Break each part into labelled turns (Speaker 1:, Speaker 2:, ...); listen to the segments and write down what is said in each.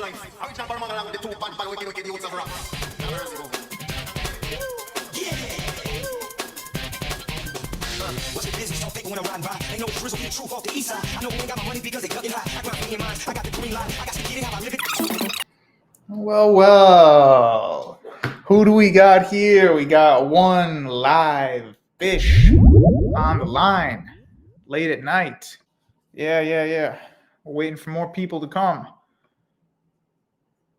Speaker 1: life. Original Barman along with the two pan wicked youths of rock. What's your business? Don't think when I'm riding by. Ain't no drizzle, be the truth off the east side. I know we ain't got my money because they cut it high. I got me in mind. I got the green line. I got to get it how I live it. Well. Who do we got here? We got one live fish on the line late at night. Yeah. We're waiting for more people to come.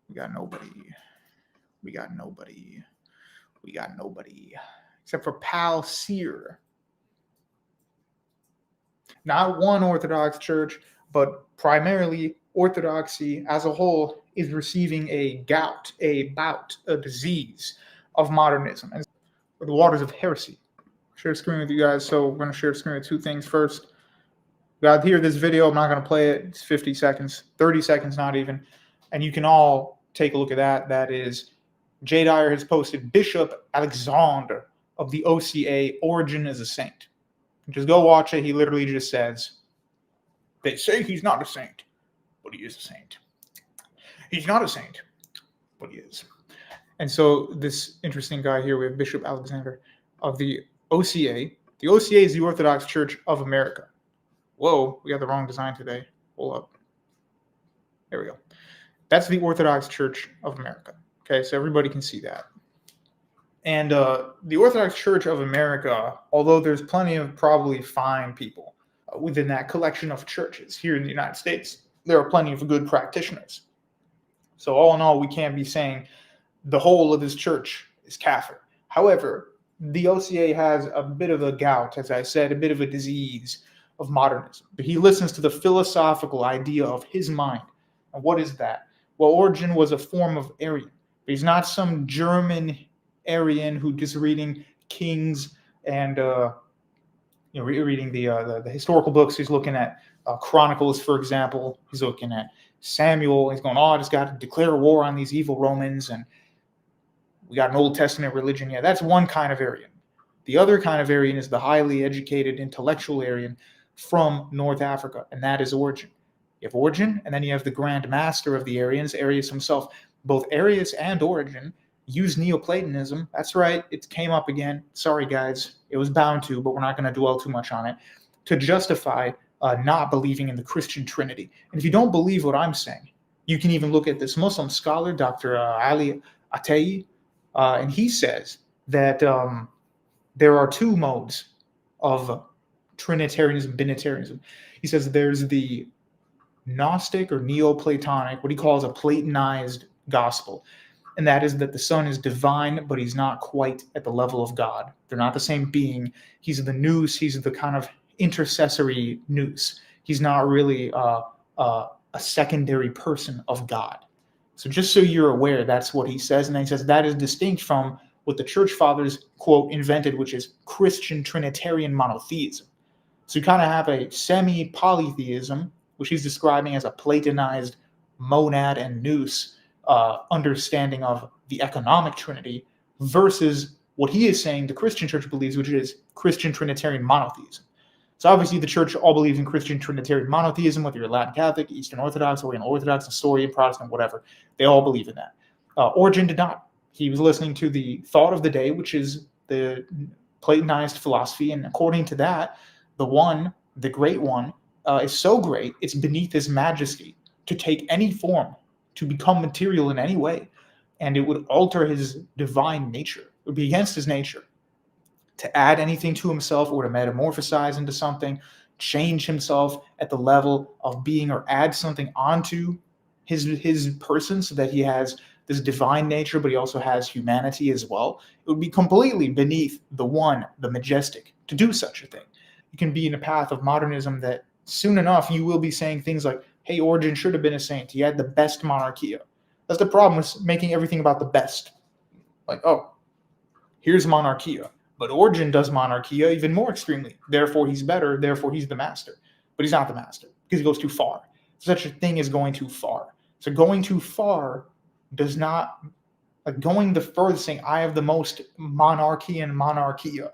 Speaker 1: We got nobody. Except for Pal Sear. Not one Orthodox church, but primarily Orthodoxy as a whole is receiving a disease of modernism and the waters of heresy. Share screen with you guys. So we're going to share screen with two things. First, you got to hear this video. I'm not going to play it. It's 50 seconds, 30 seconds, not even. And you can all take a look at that. That is, J. Dyer has posted Bishop Alexander of the OCA, Origin is a Saint. Just go watch it. He literally just says, they say he's not a saint, but he is a saint. He's not a saint, but he is. And so this interesting guy here, we have Bishop Alexander of the OCA. The OCA is the Orthodox Church of America. Whoa, we got the wrong design today. Hold up. There we go. That's the Orthodox Church of America. Okay, so everybody can see that. And the Orthodox Church of America, although there's plenty of probably fine people within that collection of churches here in the United States, there are plenty of good practitioners. So all in all, we can't be saying the whole of this church is kafir. However, the OCA has a bit of a gout, as I said, a bit of a disease of modernism. But he listens to the philosophical idea of his mind. And what is that? Well, Origen was a form of Arian. But he's not some German Arian who just reading Kings and reading the historical books. He's looking at Chronicles, for example. He's looking at Samuel. He's going, I just got to declare war on these evil Romans, and we got an Old Testament religion. Yeah, that's one kind of Arian. The other kind of Arian is the highly educated intellectual Arian from North Africa, and that is Origen. You have Origen, and then you have the Grand Master of the Arians, Arius himself. Both Arius and Origen use Neoplatonism. That's right, it came up again. Sorry, guys, it was bound to, but we're not going to dwell too much on it, to justify not believing in the Christian Trinity. And if you don't believe what I'm saying, you can even look at this Muslim scholar, Dr. Ali Atei, and he says that there are two modes of Trinitarianism, Binitarianism. He says there's the Gnostic or Neoplatonic, what he calls a Platonized gospel. And that is that the Son is divine, but he's not quite at the level of God. They're not the same being. He's the nous. He's the kind of intercessory nous. He's not really a secondary person of God. So just so you're aware, that's what he says. And then he says that is distinct from what the church fathers, quote, invented, which is Christian Trinitarian monotheism. So you kind of have a semi-polytheism, which he's describing as a Platonized monad and nous understanding of the economic Trinity, versus what he is saying the Christian church believes, which is Christian Trinitarian monotheism. So obviously the church all believes in Christian Trinitarian monotheism, whether you're Latin Catholic, Eastern Orthodox, Oriental Orthodox, Nestorian, Protestant, whatever. They all believe in that. Origen did not. He was listening to the thought of the day, which is the Platonized philosophy, and according to that, the one, the great one, is so great, it's beneath his majesty to take any form, to become material in any way, and it would alter his divine nature. It would be against his nature to add anything to himself or to metamorphosize into something, change himself at the level of being, or add something onto his person so that he has this divine nature, but he also has humanity as well. It would be completely beneath the one, the majestic, to do such a thing. You can be in a path of modernism that soon enough you will be saying things like, hey, Origen should have been a saint. He had the best monarchia. That's the problem with making everything about the best. Like, oh, here's monarchia. But Origen does monarchia even more extremely. Therefore, he's better. Therefore, he's the master. But he's not the master because he goes too far. Such a thing as going too far. So going too far does not, like going the furthest, saying I have the most monarchy and monarchia,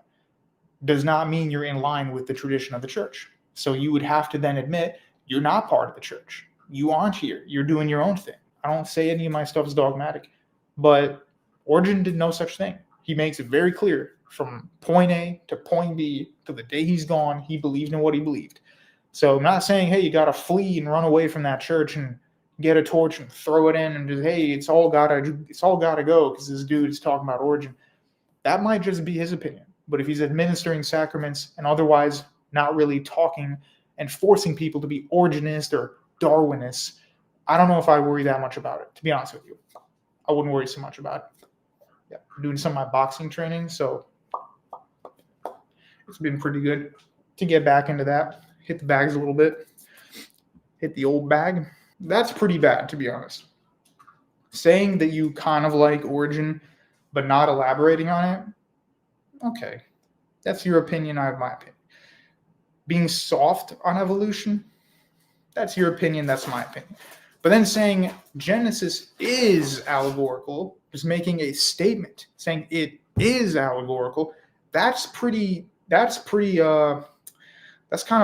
Speaker 1: does not mean you're in line with the tradition of the church. So you would have to then admit you're not part of the church. You aren't here. You're doing your own thing. I don't say any of my stuff is dogmatic, but Origen did no such thing. He makes it very clear from point A to point B to the day he's gone, he believed in what he believed. So I'm not saying, hey, you got to flee and run away from that church and get a torch and throw it in and just, hey, it's all gotta go because this dude is talking about Origen. That might just be his opinion. But if he's administering sacraments and otherwise not really talking and forcing people to be Origenist or Darwinist, I don't know if I worry that much about it, to be honest with you. I wouldn't worry so much about it. Yeah, I'm doing some of my boxing training, so it's been pretty good to get back into that. Hit the bags a little bit. Hit the old bag. That's pretty bad, to be honest. Saying that you kind of like Origen, but not elaborating on it, okay. That's your opinion, I have my opinion. Being soft on evolution, that's your opinion, that's my opinion. But then saying Genesis is allegorical, just making a statement, saying it is allegorical, that's kind of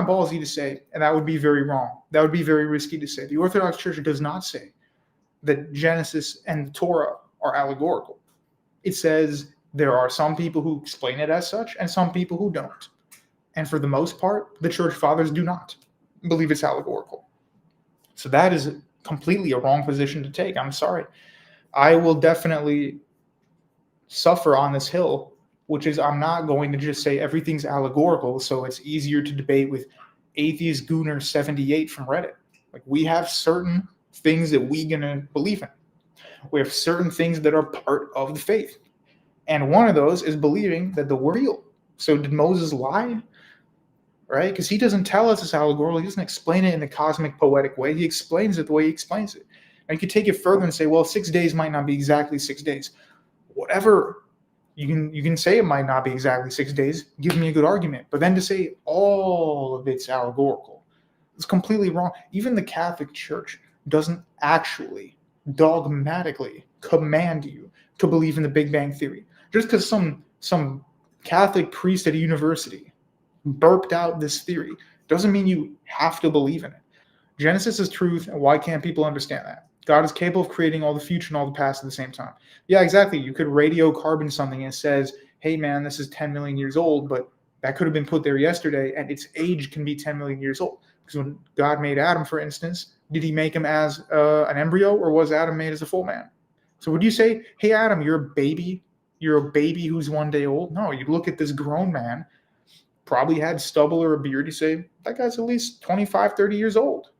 Speaker 1: ballsy to say, and that would be very wrong. That would be very risky to say. The Orthodox Church does not say that Genesis and the Torah are allegorical. It says there are some people who explain it as such and some people who don't. And for the most part, the Church Fathers do not believe it's allegorical. So that is completely a wrong position to take. I'm sorry. I will definitely suffer on this hill, which is I'm not going to just say everything's allegorical so it's easier to debate with Atheist Gooner 78 from Reddit. Like, we have certain things that we're going to believe in. We have certain things that are part of the faith. And one of those is believing that the word real. So did Moses lie? Right? Because he doesn't tell us it's allegorical. He doesn't explain it in a cosmic, poetic way. He explains it the way he explains it. And you could take it further and say, well, 6 days might not be exactly 6 days. Whatever. You can say it might not be exactly 6 days. Give me a good argument. But then to say all of it's allegorical, it's completely wrong. Even the Catholic Church doesn't actually dogmatically command you to believe in the Big Bang Theory. Just because some Catholic priest at a university burped out this theory doesn't mean you have to believe in it. Genesis is truth, and why can't people understand that? God is capable of creating all the future and all the past at the same time. Yeah, exactly. You could radiocarbon something and it says, hey man, this is 10 million years old, but that could have been put there yesterday, and its age can be 10 million years old. Because when God made Adam, for instance, did he make him as an embryo, or was Adam made as a full man? So would you say, hey Adam, you're a baby? You're a baby who's 1 day old? No, you look at this grown man, probably had stubble or a beard, you say, that guy's at least 25, 30 years old.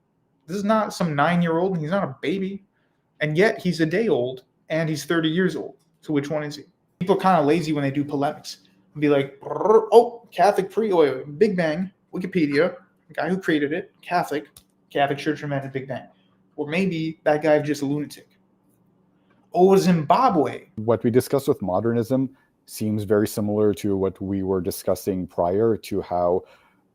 Speaker 1: This is not some 9-year-old, and he's not a baby. And yet he's a day old, and he's 30 years old. So which one is he? People are kind of lazy when they do polemics. And be like, oh, Catholic Big Bang, Wikipedia, the guy who created it, Catholic Church invented Big Bang. Or maybe that guy's just a lunatic. Oh, Zimbabwe.
Speaker 2: What we discussed with modernism seems very similar to what we were discussing prior to how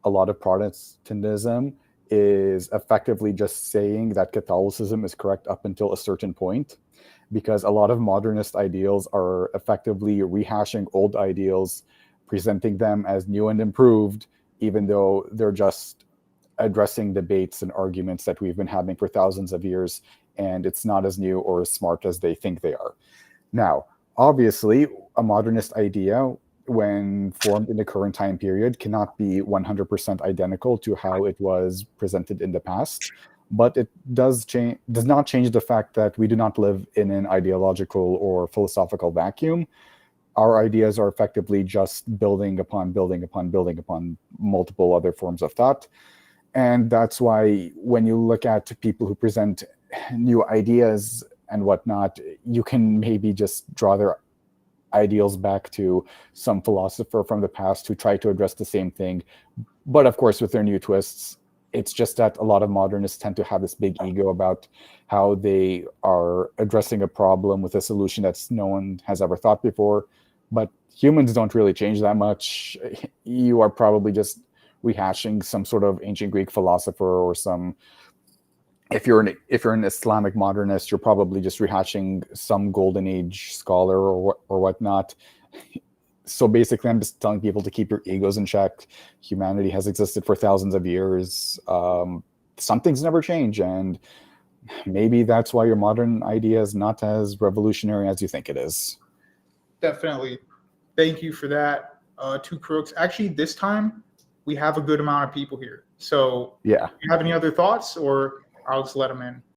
Speaker 2: a lot of Protestantism is effectively just saying that Catholicism is correct up until a certain point, because a lot of modernist ideals are effectively rehashing old ideals, presenting them as new and improved, even though they're just addressing debates and arguments that we've been having for thousands of years, and it's not as new or as smart as they think they are. Now, obviously, a modernist idea, when formed in the current time period, cannot be 100% identical to how it was presented in the past, but it does not change the fact that we do not live in an ideological or philosophical vacuum. Our ideas are effectively just building upon multiple other forms of thought. And that's why when you look at people who present new ideas and whatnot, you can maybe just draw their ideals back to some philosopher from the past who tried to address the same thing, but of course with their new twists. It's just that a lot of modernists tend to have this big ego about how they are addressing a problem with a solution that no one has ever thought before. But humans don't really change that much. You are probably just rehashing some sort of ancient Greek philosopher, or some, if you're an Islamic modernist, you're probably just rehashing some golden age scholar or whatnot. So basically, I'm just telling people to keep your egos in check. Humanity has existed for thousands of years. Some things never change, and maybe that's why your modern idea is not as revolutionary as you think it is.
Speaker 1: Definitely. Thank you for that. Two crooks. Actually, this time we have a good amount of people here. So
Speaker 2: Yeah.
Speaker 1: do you have any other thoughts, or I'll just let them in?